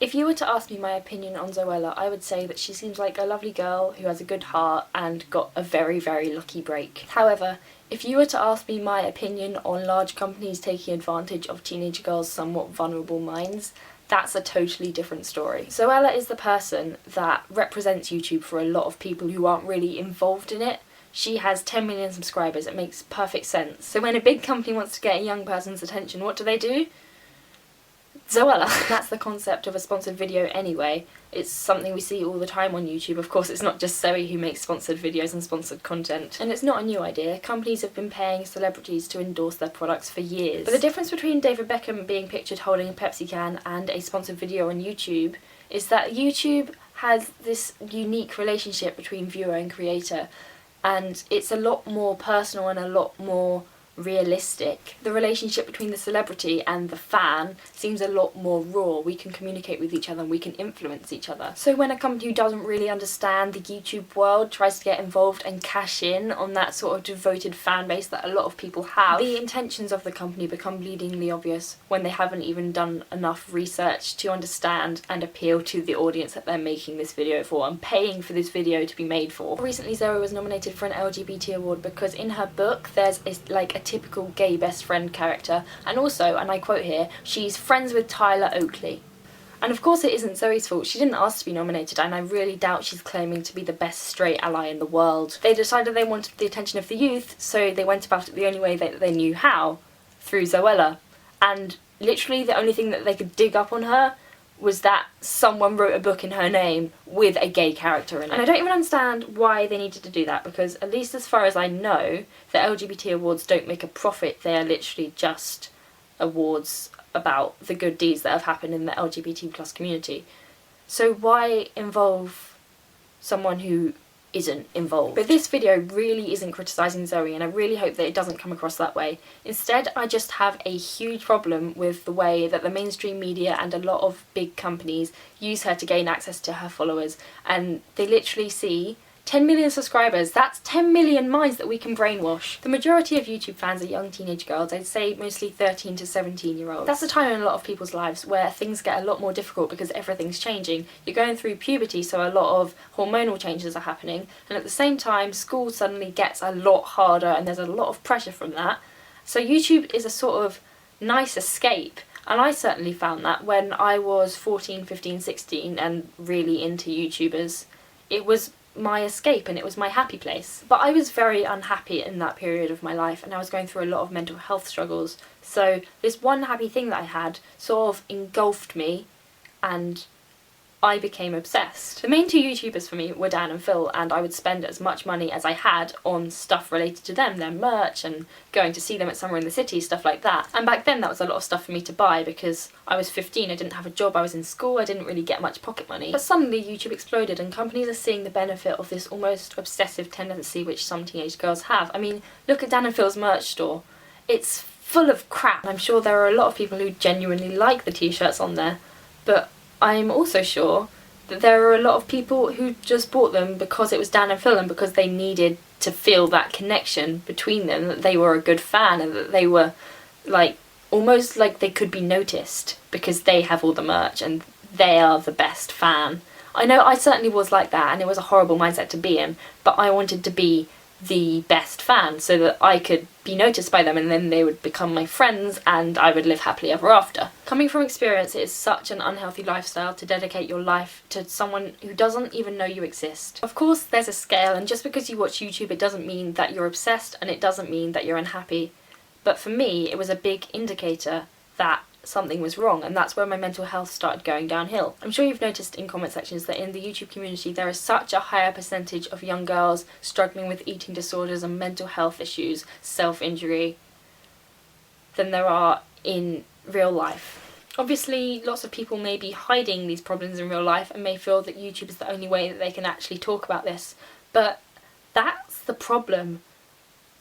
If you were to ask me my opinion on Zoella, I would say that she seems like a lovely girl who has a good heart and got a very, very lucky break. However, if you were to ask me my opinion on large companies taking advantage of teenage girls' somewhat vulnerable minds, that's a totally different story. Zoella is the person that represents YouTube for a lot of people who aren't really involved in it. She has 10 million subscribers, it makes perfect sense. So when a big company wants to get a young person's attention, what do? Zoella. That's the concept of a sponsored video anyway. It's something we see all the time on YouTube. Of course, it's not just Zoe who makes sponsored videos and sponsored content. And it's not a new idea. Companies have been paying celebrities to endorse their products for years. But the difference between David Beckham being pictured holding a Pepsi can and a sponsored video on YouTube is that YouTube has this unique relationship between viewer and creator, and it's a lot more personal and a lot more realistic. The relationship between the celebrity and the fan seems a lot more raw. We can communicate with each other and we can influence each other. So when a company who doesn't really understand the YouTube world tries to get involved and cash in on that sort of devoted fan base that a lot of people have, the intentions of the company become bleedingly obvious when they haven't even done enough research to understand and appeal to the audience that they're making this video for and paying for this video to be made for. Recently Zoe was nominated for an LGBT award because in her book there's a typical gay best friend character, and also, and I quote here, she's friends with Tyler Oakley. And of course it isn't Zoe's fault. She didn't ask to be nominated, and I really doubt she's claiming to be the best straight ally in the world. They decided they wanted the attention of the youth, so they went about it the only way that they knew how, through Zoella. And literally the only thing that they could dig up on her was that someone wrote a book in her name with a gay character in it. And I don't even understand why they needed to do that, because at least as far as I know, the LGBT awards don't make a profit. They are literally just awards about the good deeds that have happened in the LGBT plus community. So why involve someone who isn't involved? But this video really isn't criticising Zoe, and I really hope that it doesn't come across that way. Instead, I just have a huge problem with the way that the mainstream media and a lot of big companies use her to gain access to her followers, and they literally see 10 million subscribers. That's 10 million minds that we can brainwash. The majority of YouTube fans are young teenage girls. I'd say mostly 13 to 17-year-olds. That's a time in a lot of people's lives where things get a lot more difficult because everything's changing. You're going through puberty, so a lot of hormonal changes are happening, and at the same time school suddenly gets a lot harder and there's a lot of pressure from that. So YouTube is a sort of nice escape, and I certainly found that when I was 14, 15, 16 and really into YouTubers. It was my escape and it was my happy place. But I was very unhappy in that period of my life, and I was going through a lot of mental health struggles. So this one happy thing that I had sort of engulfed me, and I became obsessed. The main two YouTubers for me were Dan and Phil, and I would spend as much money as I had on stuff related to them, their merch and going to see them at Summer in the City, stuff like that. And back then that was a lot of stuff for me to buy because I was 15, I didn't have a job, I was in school, I didn't really get much pocket money. But suddenly YouTube exploded and companies are seeing the benefit of this almost obsessive tendency which some teenage girls have. I mean, look at Dan and Phil's merch store. It's full of crap. I'm sure there are a lot of people who genuinely like the t-shirts on there, but I'm also sure that there are a lot of people who just bought them because it was Dan and Phil and because they needed to feel that connection between them, that they were a good fan and that they were like almost like they could be noticed because they have all the merch and they are the best fan. I know I certainly was like that, and it was a horrible mindset to be in, but I wanted to be the best fan so that I could be noticed by them and then they would become my friends and I would live happily ever after. Coming from experience, it is such an unhealthy lifestyle to dedicate your life to someone who doesn't even know you exist. Of course there's a scale, and just because you watch YouTube it doesn't mean that you're obsessed and it doesn't mean that you're unhappy. But for me it was a big indicator that something was wrong, and that's where my mental health started going downhill. I'm sure you've noticed in comment sections that in the YouTube community there is such a higher percentage of young girls struggling with eating disorders and mental health issues, self-injury, than there are in real life. Obviously lots of people may be hiding these problems in real life and may feel that YouTube is the only way that they can actually talk about this, but that's the problem.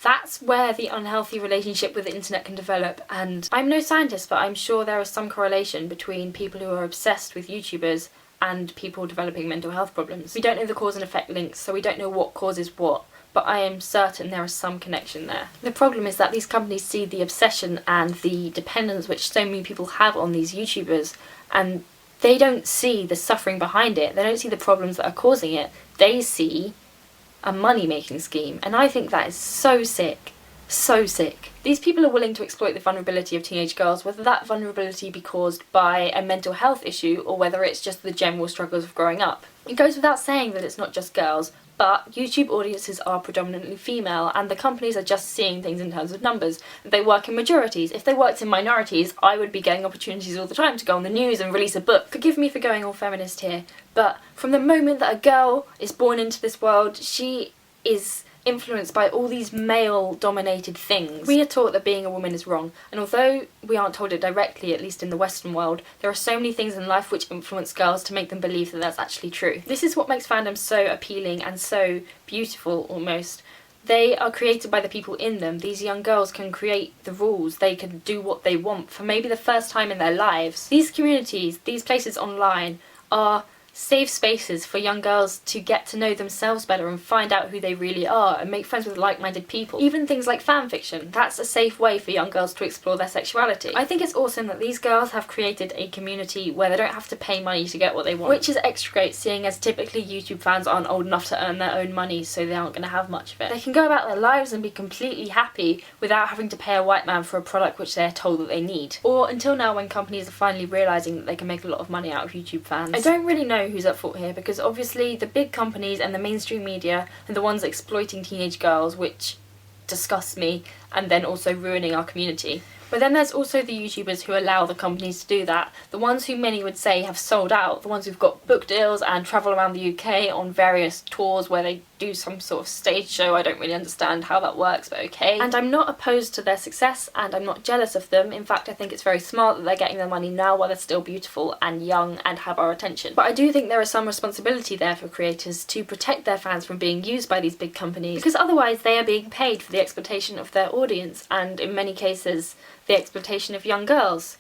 That's where the unhealthy relationship with the internet can develop, and I'm no scientist, but I'm sure there is some correlation between people who are obsessed with YouTubers and people developing mental health problems. We don't know the cause and effect links, so we don't know what causes what, but I am certain there is some connection there. The problem is that these companies see the obsession and the dependence which so many people have on these YouTubers, and They don't see the suffering behind it. They don't see the problems that are causing it. They see a money-making scheme. And I think that is so sick. So sick. These people are willing to exploit the vulnerability of teenage girls, whether that vulnerability be caused by a mental health issue or whether it's just the general struggles of growing up. It goes without saying that it's not just girls, but YouTube audiences are predominantly female, and the companies are just seeing things in terms of numbers. They work in majorities. If they worked in minorities, I would be getting opportunities all the time to go on the news and release a book. Forgive me for going all feminist here, but from the moment that a girl is born into this world, she is influenced by all these male-dominated things. We are taught that being a woman is wrong, and although we aren't told it directly, at least in the Western world, there are so many things in life which influence girls to make them believe that that's actually true. This is what makes fandom so appealing and so beautiful, almost. They are created by the people in them. These young girls can create the rules, they can do what they want for maybe the first time in their lives. These communities, these places online, are safe spaces for young girls to get to know themselves better and find out who they really are and make friends with like-minded people. Even things like fanfiction, that's a safe way for young girls to explore their sexuality. I think it's awesome that these girls have created a community where they don't have to pay money to get what they want, which is extra great, seeing as typically YouTube fans aren't old enough to earn their own money, so they aren't going to have much of it. They can go about their lives and be completely happy without having to pay a white man for a product which they're told that they need. Or until now, when companies are finally realising that they can make a lot of money out of YouTube fans. I don't really know who's at fault here, because obviously the big companies and the mainstream media are the ones exploiting teenage girls, which disgusts me, and then also ruining our community. But then there's also the YouTubers who allow the companies to do that, the ones who many would say have sold out, the ones who've got book deals and travel around the UK on various tours where they do some sort of stage show. I don't really understand how that works, but okay. And I'm not opposed to their success, and I'm not jealous of them. In fact, I think it's very smart that they're getting their money now while they're still beautiful and young and have our attention. But I do think there is some responsibility there for creators to protect their fans from being used by these big companies, because otherwise they are being paid for the exploitation of their audience, and in many cases the exploitation of young girls,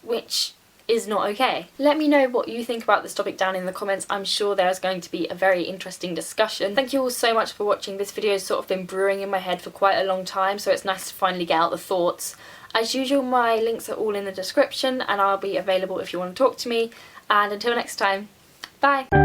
which is not okay. Let me know what you think about this topic down in the comments. I'm sure there's going to be a very interesting discussion. Thank you all so much for watching. This video has sort of been brewing in my head for quite a long time, so it's nice to finally get out the thoughts. As usual, my links are all in the description, and I'll be available if you want to talk to me. And until next time, bye!